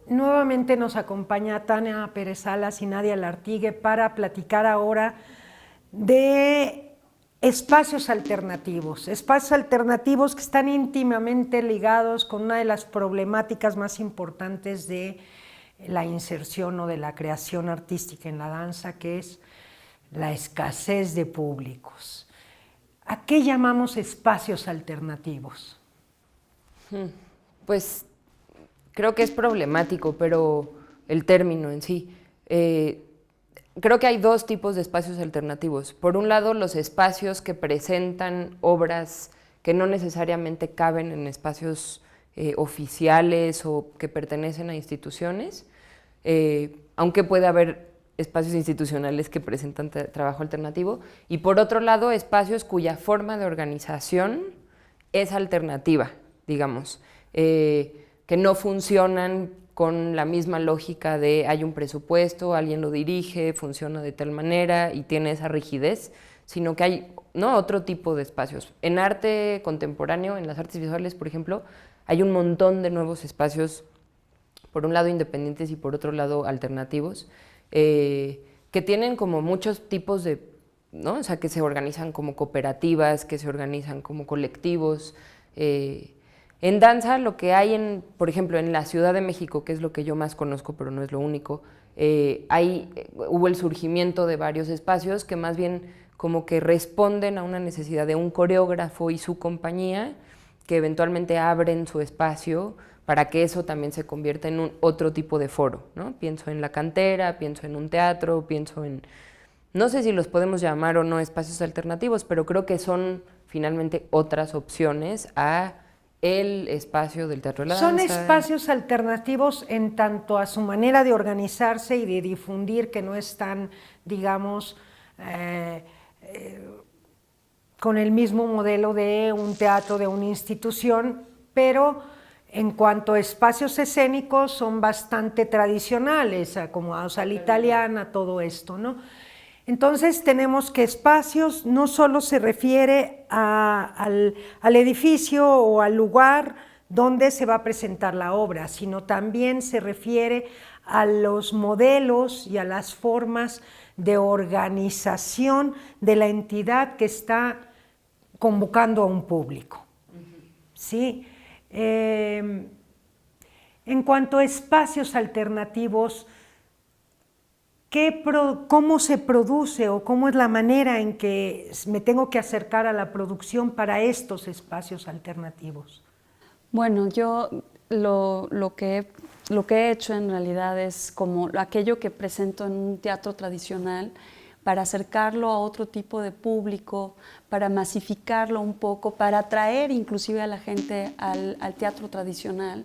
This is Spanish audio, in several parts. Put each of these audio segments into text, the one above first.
Nuevamente nos acompaña Tania Pérez Salas y Nadia Lartigue para platicar ahora de espacios alternativos que están íntimamente ligados con una de las problemáticas más importantes de la inserción o de la creación artística en la danza, que es la escasez de públicos. ¿A qué llamamos espacios alternativos? Pues creo que es problemático, pero el término en sí. Creo que hay dos tipos de espacios alternativos. Por un lado, los espacios que presentan obras que no necesariamente caben en espacios oficiales o que pertenecen a instituciones, aunque puede haber espacios institucionales que presentan trabajo alternativo. Y por otro lado, espacios cuya forma de organización es alternativa, digamos, que no funcionan con la misma lógica de hay un presupuesto, alguien lo dirige, funciona de tal manera y tiene esa rigidez, sino que hay otro tipo de espacios. En arte contemporáneo, en las artes visuales, por ejemplo, hay un montón de nuevos espacios, por un lado independientes y por otro lado alternativos, que tienen como muchos tipos de, ¿no? O sea, que se organizan como cooperativas, que se organizan como colectivos. En danza lo que hay, por ejemplo, en la Ciudad de México, que es lo que yo más conozco, pero no es lo único, hubo el surgimiento de varios espacios que más bien como que responden a una necesidad de un coreógrafo y su compañía, que eventualmente abren su espacio para que eso también se convierta en otro tipo de foro, ¿no? Pienso en la cantera, pienso en un teatro, pienso en, no sé si los podemos llamar o no espacios alternativos, pero creo que son finalmente otras opciones a el espacio del teatro de la danza. Son espacios alternativos en tanto a su manera de organizarse y de difundir, que no están, digamos, con el mismo modelo de un teatro, de una institución, pero en cuanto a espacios escénicos son bastante tradicionales, acomodados a la italiana, todo esto, ¿no? Entonces tenemos que espacios no solo se refiere al edificio o al lugar donde se va a presentar la obra, sino también se refiere a los modelos y a las formas de organización de la entidad que está convocando a un público. ¿Sí? En cuanto a espacios alternativos, ¿cómo se produce o cómo es la manera en que me tengo que acercar a la producción para estos espacios alternativos? Bueno, yo lo que he hecho en realidad es como aquello que presento en un teatro tradicional, para acercarlo a otro tipo de público, para masificarlo un poco, para atraer inclusive a la gente al teatro tradicional.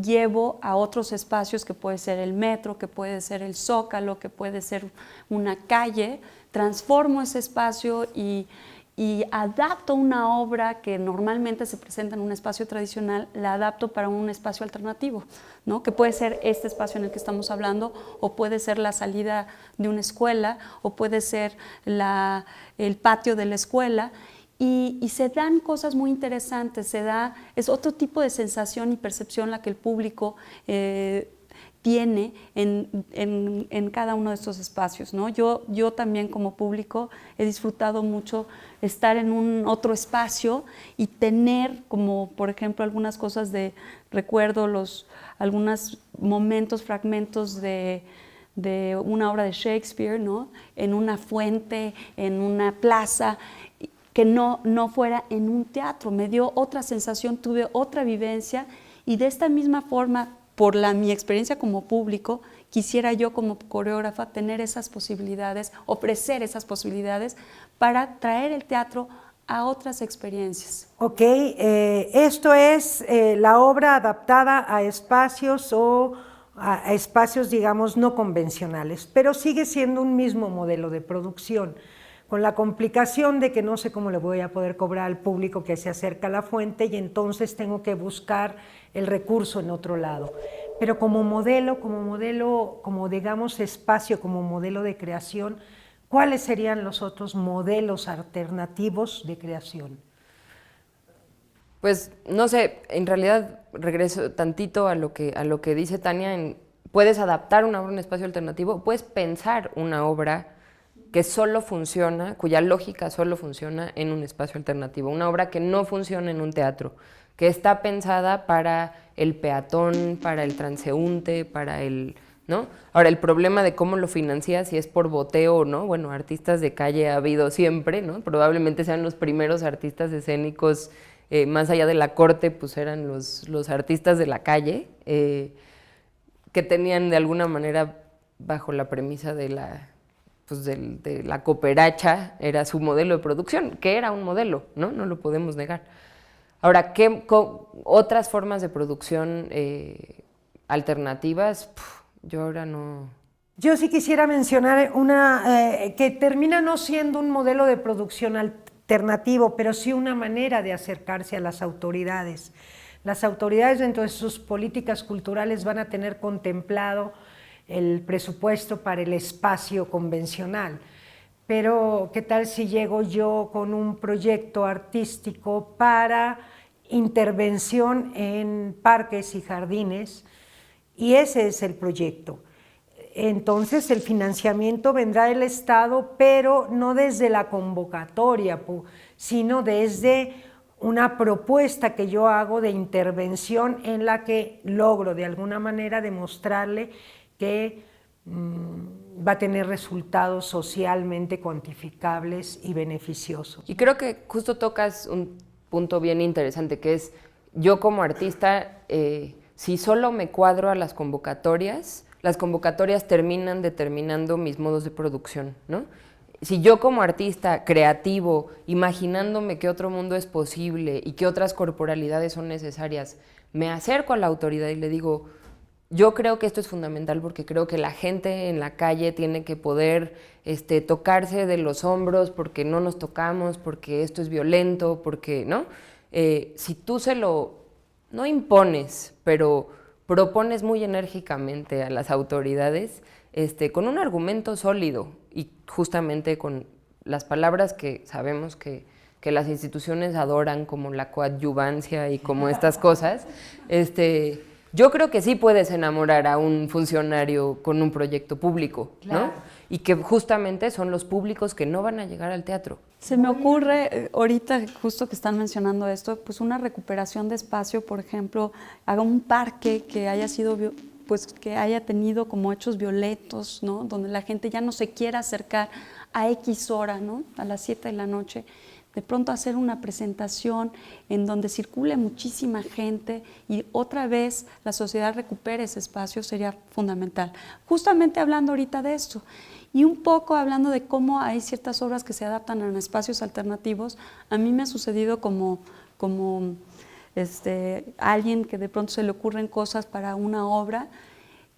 Llevo a otros espacios, que puede ser el metro, que puede ser el Zócalo, que puede ser una calle, transformo ese espacio y adapto una obra que normalmente se presenta en un espacio tradicional, la adapto para un espacio alternativo, ¿no? Que puede ser este espacio en el que estamos hablando, o puede ser la salida de una escuela, o puede ser el patio de la escuela. Y se dan cosas muy interesantes, es otro tipo de sensación y percepción la que el público tiene en cada uno de estos espacios, ¿no? Yo también como público he disfrutado mucho estar en un otro espacio y tener, como por ejemplo algunas cosas recuerdo algunos momentos, fragmentos de una obra de Shakespeare, ¿no? En una fuente, en una plaza, que no fuera en un teatro. Me dio otra sensación, tuve otra vivencia, y de esta misma forma, por mi experiencia como público, quisiera yo como coreógrafa tener esas posibilidades, ofrecer esas posibilidades para traer el teatro a otras experiencias. Ok, esto es la obra adaptada a espacios o a espacios, digamos, no convencionales, pero sigue siendo un mismo modelo de producción, con la complicación de que no sé cómo le voy a poder cobrar al público que se acerca a la fuente, y entonces tengo que buscar el recurso en otro lado. Pero como modelo, como digamos espacio, como modelo de creación, ¿cuáles serían los otros modelos alternativos de creación? Pues no sé, en realidad regreso tantito a lo que dice Tania, puedes adaptar una obra a un espacio alternativo, puedes pensar una obra que solo funciona, cuya lógica solo funciona en un espacio alternativo, una obra que no funciona en un teatro, que está pensada para el peatón, para el transeúnte, para el, ¿no? Ahora, el problema de cómo lo financias, si es por boteo o no, bueno, artistas de calle ha habido siempre, ¿no? Probablemente sean los primeros artistas escénicos, más allá de la corte, pues eran los artistas de la calle, que tenían de alguna manera, bajo la premisa de de la cooperacha, era su modelo de producción, que era un modelo, ¿no? No lo podemos negar. Ahora, otras formas de producción alternativas? Yo ahora no... Yo sí quisiera mencionar una que termina no siendo un modelo de producción alternativo, pero sí una manera de acercarse a las autoridades. Las autoridades dentro de sus políticas culturales van a tener contemplado el presupuesto para el espacio convencional. Pero, ¿qué tal si llego yo con un proyecto artístico para intervención en parques y jardines? Y ese es el proyecto. Entonces, el financiamiento vendrá del Estado, pero no desde la convocatoria, sino desde una propuesta que yo hago de intervención en la que logro de alguna manera demostrarle que va a tener resultados socialmente cuantificables y beneficiosos. Y creo que justo tocas un punto bien interesante, que es yo como artista, si solo me cuadro a las convocatorias terminan determinando mis modos de producción, ¿no? Si yo como artista creativo, imaginándome que otro mundo es posible y que otras corporalidades son necesarias, me acerco a la autoridad y le digo, yo creo que esto es fundamental porque creo que la gente en la calle tiene que poder tocarse de los hombros porque no nos tocamos, porque esto es violento, porque, ¿no? Si tú no impones, pero propones muy enérgicamente a las autoridades con un argumento sólido y justamente con las palabras que sabemos que las instituciones adoran, como la coadyuvancia y como estas cosas, yo creo que sí puedes enamorar a un funcionario con un proyecto público, claro, ¿no? Y que justamente son los públicos que no van a llegar al teatro. Se me ocurre, ahorita justo que están mencionando esto, pues una recuperación de espacio, por ejemplo, haga un parque que haya sido, pues que haya tenido como hechos violentos, ¿no? Donde la gente ya no se quiera acercar a X hora, ¿no? A las 7 de la noche. De pronto hacer una presentación en donde circule muchísima gente y otra vez la sociedad recupere ese espacio sería fundamental. Justamente hablando ahorita de esto y un poco hablando de cómo hay ciertas obras que se adaptan a espacios alternativos, a mí me ha sucedido como alguien que de pronto se le ocurren cosas para una obra,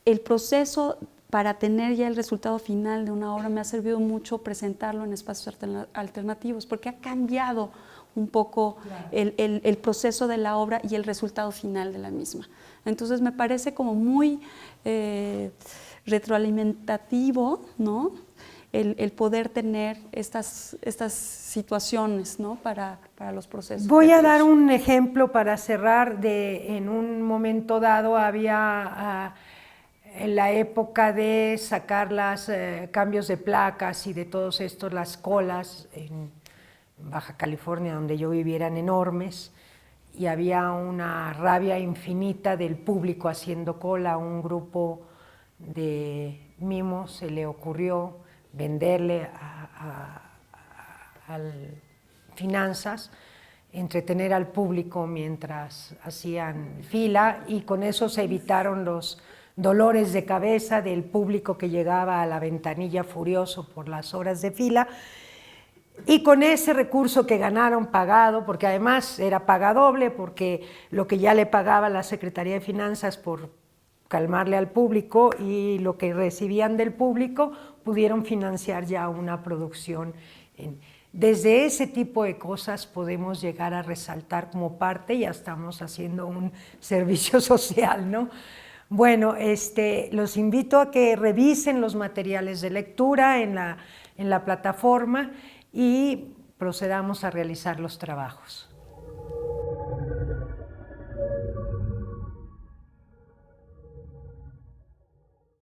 el proceso para tener ya el resultado final de una obra me ha servido mucho presentarlo en espacios alternativos, porque ha cambiado un poco el proceso de la obra y el resultado final de la misma. Entonces me parece como muy retroalimentativo, ¿no? El poder tener estas situaciones, ¿no? para los procesos. Voy a dar un ejemplo para cerrar. En un momento dado había... en la época de sacar los cambios de placas y de todos estos, las colas en Baja California, donde yo vivía, eran enormes y había una rabia infinita del público haciendo cola. A un grupo de mimos se le ocurrió venderle a finanzas, entretener al público mientras hacían fila, y con eso se evitaron los dolores de cabeza del público que llegaba a la ventanilla furioso por las horas de fila. Y con ese recurso que ganaron pagado, porque además era paga doble, porque lo que ya le pagaba la Secretaría de Finanzas por calmarle al público y lo que recibían del público, pudieron financiar ya una producción. Desde ese tipo de cosas podemos llegar a resaltar como parte, ya estamos haciendo un servicio social, ¿no? Bueno, los invito a que revisen los materiales de lectura en la plataforma y procedamos a realizar los trabajos.